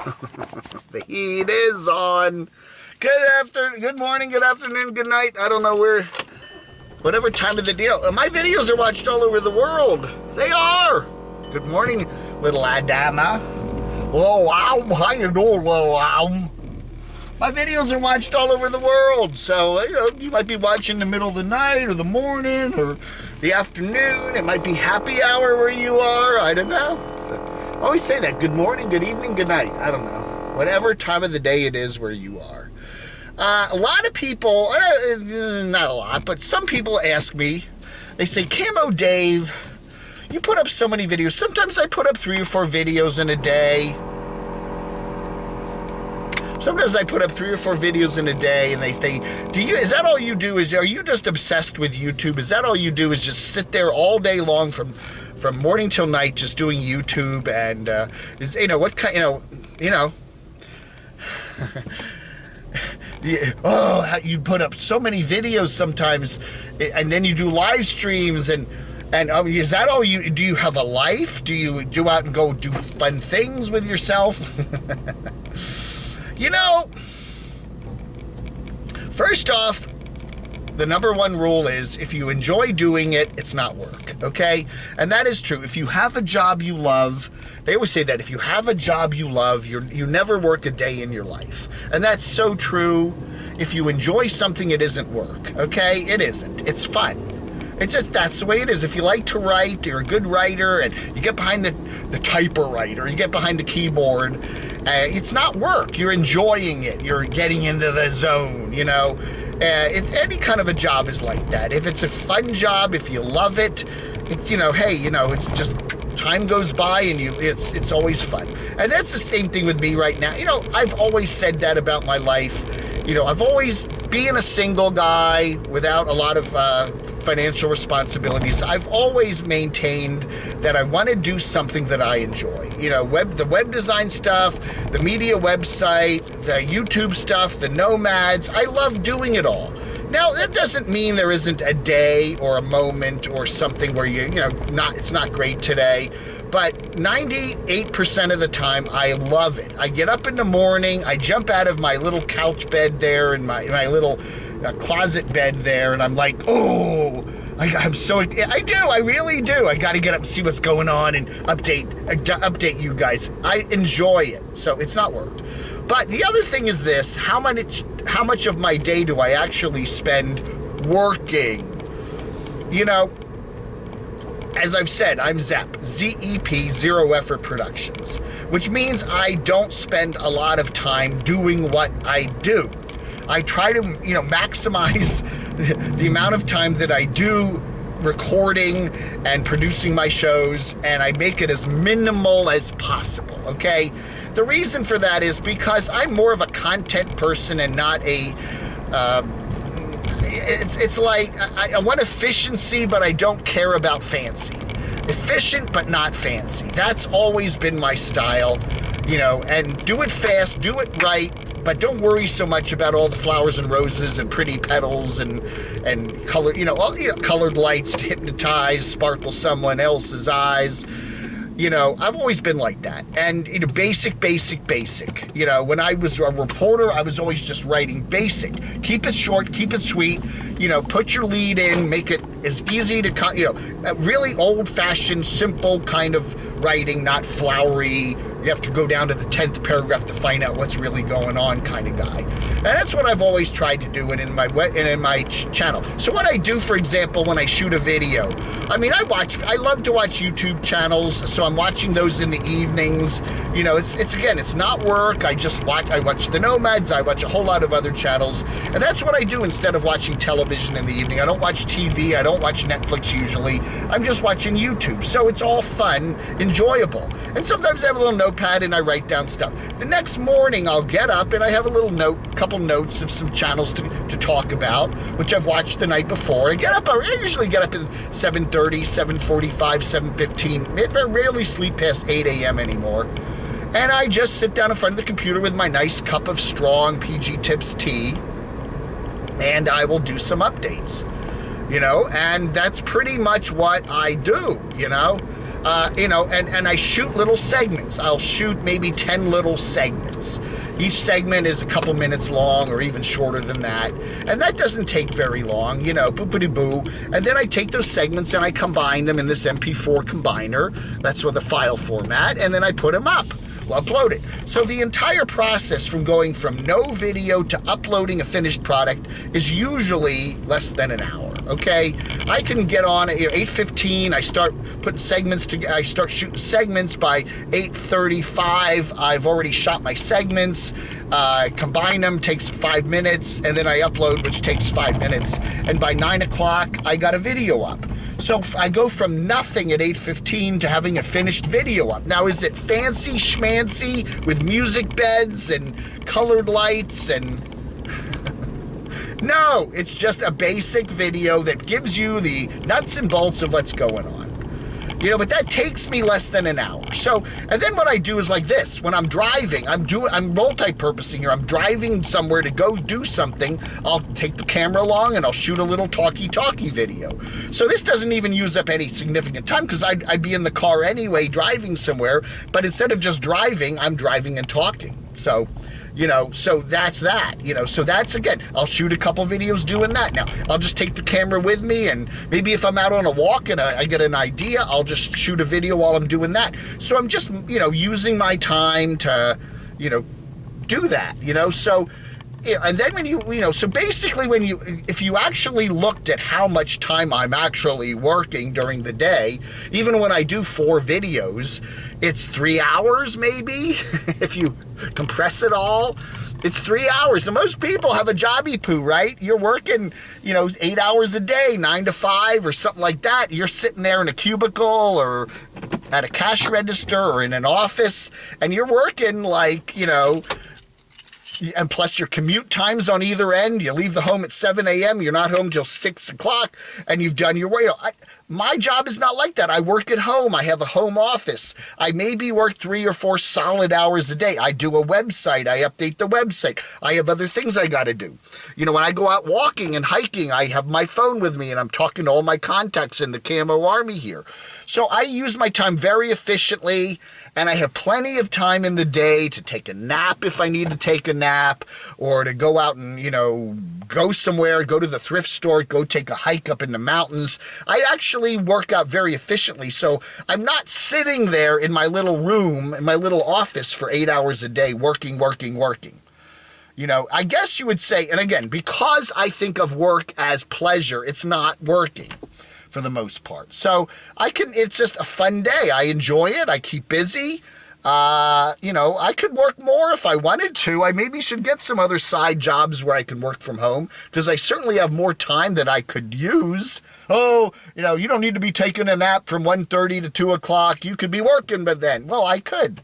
The heat is on. Good morning, good afternoon, good night. I don't know whatever time of the deal. My videos are watched all over the world. They are. Good morning, little Adama. Oh, wow, how you doing, little My videos are watched all over the world. So, you might be watching the middle of the night or the morning or the afternoon. It might be happy hour where you are. I don't know. I always say that. Good morning, good evening, good night. I don't know. Whatever time of the day it is where you are. A lot of people, not a lot, but some people ask me, they say, Camo Dave, you put up so many videos. Sometimes I put up 3 or 4 videos in a day. Sometimes I put up 3 or 4 videos in a day, and they say, is that all you do? Are you just obsessed with YouTube? Is that all you do is just sit there all day long from morning till night just doing YouTube? And, what kind, you put up so many videos sometimes, and then you do live streams, and is that all you do? You have a life? Do you go out and go do fun things with yourself? First off, the number one rule is if you enjoy doing it, it's not work, okay? And that is true. If you have a job you love, they always say that if you have a job you love, you never work a day in your life. And that's so true. If you enjoy something, it isn't work, okay? It isn't. It's fun. It's just, that's the way it is. If you like to write, you're a good writer, and you get behind the typewriter, you get behind the keyboard, it's not work. You're enjoying it. You're getting into the zone, It's any kind of a job is like that. If it's a fun job, if you love it, it's, it's just time goes by and it's always fun. And that's the same thing with me right now. I've always said that about my life. I've always, being a single guy without a lot of financial responsibilities, I've always maintained that I want to do something that I enjoy. The web design stuff, the media website, the YouTube stuff, the nomads. I love doing it all. Now, that doesn't mean there isn't a day or a moment or something where it's not great today. But 98% of the time, I love it. I get up in the morning, I jump out of my little couch bed there and my little closet bed there, and I'm like, oh, I really do. I got to get up and see what's going on and update you guys. I enjoy it, so it's not work. But the other thing is this: how much of my day do I actually spend working? As I've said, I'm ZEP, Z-E-P, Zero Effort Productions, which means I don't spend a lot of time doing what I do. I try to, maximize the amount of time that I do recording and producing my shows, and I make it as minimal as possible, okay? The reason for that is because I'm more of a content person and not a... It's like I want efficiency, but I don't care about fancy. Efficient, but not fancy. That's always been my style, and do it fast, do it right, but don't worry so much about all the flowers and roses and pretty petals and color, colored lights to hypnotize, sparkle someone else's eyes. I've always been like that. And, basic. When I was a reporter, I was always just writing basic. Keep it short, keep it sweet, put your lead in, make it as easy to, really old-fashioned, simple kind of writing, not flowery. You have to go down to the 10th paragraph to find out what's really going on kind of guy. And that's what I've always tried to do in my channel. So what I do, for example, when I shoot a video, I love to watch YouTube channels, so I'm watching those in the evenings. It's not work. I watch the Nomads, I watch a whole lot of other channels, and that's what I do instead of watching television in the evening. I don't watch TV, I don't watch Netflix usually. I'm just watching YouTube. So it's all fun, enjoyable. And sometimes I have a little notepad and I write down stuff. The next morning I'll get up and I have a couple notes of some channels to talk about, which I've watched the night before. I usually get up at 7:30, 7:45, 7:15. I rarely sleep past 8 a.m. anymore. And I just sit down in front of the computer with my nice cup of strong PG Tips tea, and I will do some updates, and that's pretty much what I do, you know, and I shoot little segments. I'll shoot maybe 10 little segments. Each segment is a couple minutes long or even shorter than that. And that doesn't take very long, you know, boop-a-doo-boo. And then I take those segments and I combine them in this MP4 combiner. That's with the file format. And then I put them up. Upload it. So the entire process from going from no video to uploading a finished product is usually less than an hour. Okay, I can get on at 8:15. I start putting segments together. I start shooting segments by 8:35. I've already shot my segments. Combine them, takes 5 minutes, and then I upload, which takes 5 minutes. And by 9 o'clock, I got a video up. So I go from nothing at 8:15 to having a finished video up. Now, is it fancy schmancy with music beds and colored lights and... No, it's just a basic video that gives you the nuts and bolts of what's going on. You know, but that takes me less than an hour. So, and then what I do is like this. When I'm driving, I'm multi-purposing here. I'm driving somewhere to go do something. I'll take the camera along and I'll shoot a little talkie video. So this doesn't even use up any significant time because I'd be in the car anyway driving somewhere. But instead of just driving, I'm driving and talking. So, you know, so that's that, you know, so that's, again, I'll shoot a couple videos doing that. Now, I'll just take the camera with me, and maybe if I'm out on a walk and I get an idea, I'll just shoot a video while I'm doing that. So I'm just, you know, using my time to, you know, do that, you know, so... Yeah, and then when you know, so basically if you actually looked at how much time I'm actually working during the day, even when I do 4 videos, it's 3 hours maybe, if you compress it all. It's 3 hours. And most people have a jobby poo, right? You're working, you know, 8 hours a day, 9 to 5 or something like that. You're sitting there in a cubicle or at a cash register or in an office, and you're working like, you know, and plus your commute times on either end. You leave the home at 7 a.m. You're not home till 6 o'clock, and you've done your way. You know, my job is not like that. I work at home. I have a home office. I maybe work 3 or 4 solid hours a day. I do a website. I update the website. I have other things I got to do. You know, when I go out walking and hiking, I have my phone with me, and I'm talking to all my contacts in the Camo Army here. So I use my time very efficiently, and I have plenty of time in the day to take a nap if I need to take a nap, or to go out and, you know, go somewhere, go to the thrift store, go take a hike up in the mountains. I actually work out very efficiently, so I'm not sitting there in my little room, in my little office for 8 hours a day working. You know, I guess you would say, and again, because I think of work as pleasure, it's not working for the most part. So it's just a fun day. I enjoy it. I keep busy. You know, I could work more if I wanted to. I maybe should get some other side jobs where I can work from home, because I certainly have more time that I could use. Oh, you know, you don't need to be taking a nap from 1:30 to 2 o'clock. You could be working, but then, well, I could.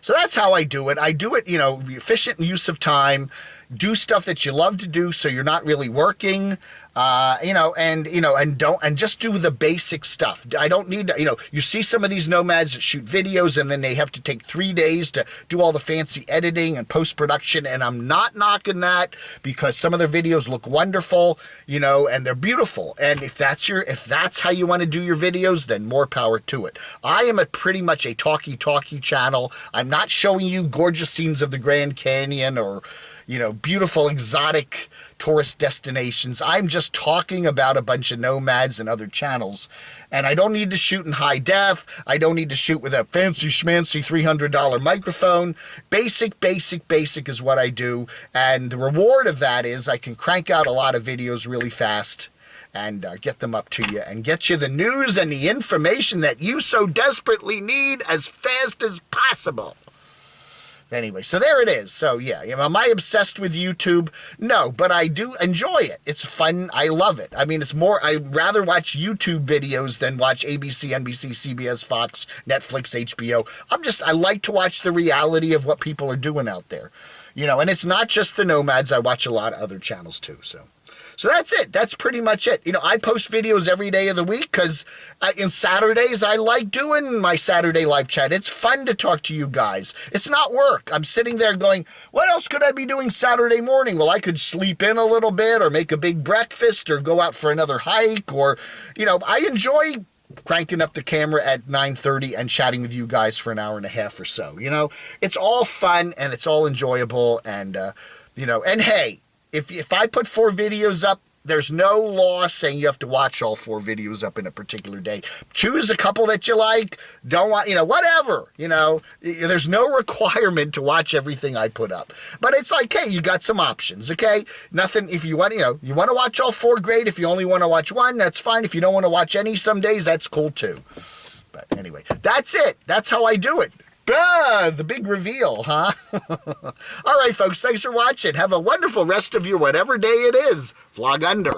So that's how I do it. I do it, you know, efficient use of time. Do stuff that you love to do, so you're not really working. And just do the basic stuff. I don't need to, you know, you see some of these nomads that shoot videos and then they have to take 3 days to do all the fancy editing and post-production, and I'm not knocking that, because some of their videos look wonderful, you know, and they're beautiful. And if that's how you want to do your videos, then more power to it. I am pretty much a talkie channel. I'm not showing you gorgeous scenes of the Grand Canyon or, you know, beautiful exotic tourist destinations. I'm just talking about a bunch of nomads and other channels. And I don't need to shoot in high def. I don't need to shoot with a fancy schmancy $300 microphone. Basic is what I do. And the reward of that is I can crank out a lot of videos really fast and get them up to you and get you the news and the information that you so desperately need as fast as possible. Anyway, so there it is. So yeah, you know, am I obsessed with YouTube? No, but I do enjoy it. It's fun. I love it. I mean, it's more, I'd rather watch YouTube videos than watch ABC, NBC, CBS, Fox, Netflix, HBO. I like to watch the reality of what people are doing out there. You know, and it's not just the nomads. I watch a lot of other channels too, So that's it. That's pretty much it. You know, I post videos every day of the week because in Saturdays, I like doing my Saturday live chat. It's fun to talk to you guys. It's not work. I'm sitting there going, what else could I be doing Saturday morning? Well, I could sleep in a little bit or make a big breakfast or go out for another hike or, you know, I enjoy cranking up the camera at 9:30 and chatting with you guys for an hour and a half or so. You know, it's all fun and it's all enjoyable. And, you know, and hey, if I put 4 videos up, there's no law saying you have to watch all 4 videos up in a particular day. Choose a couple that you like. Don't want, you know, whatever. You know, there's no requirement to watch everything I put up. But it's like, hey, you got some options, okay? Nothing, if you want, you know, you want to watch all 4, great. If you only want to watch 1, that's fine. If you don't want to watch any some days, that's cool too. But anyway, that's it. That's how I do it. The big reveal, huh? All right, folks, thanks for watching. Have a wonderful rest of your whatever day it is. Vlog under.